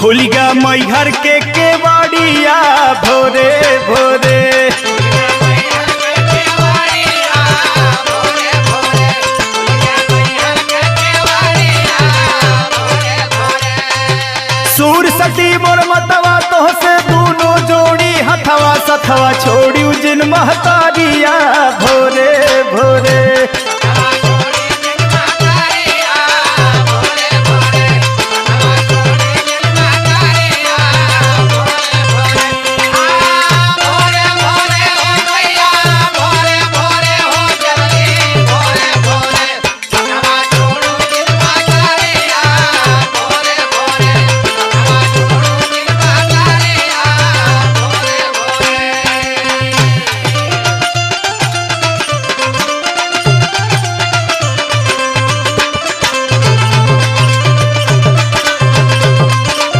खुल गया मैहर के केवाड़िया भोरे भोरे। सूर सती मोर मतवा तो से दोनों जोड़ी हथवा सथवा छोड़ी जिन महतारिया भोरे भोरे।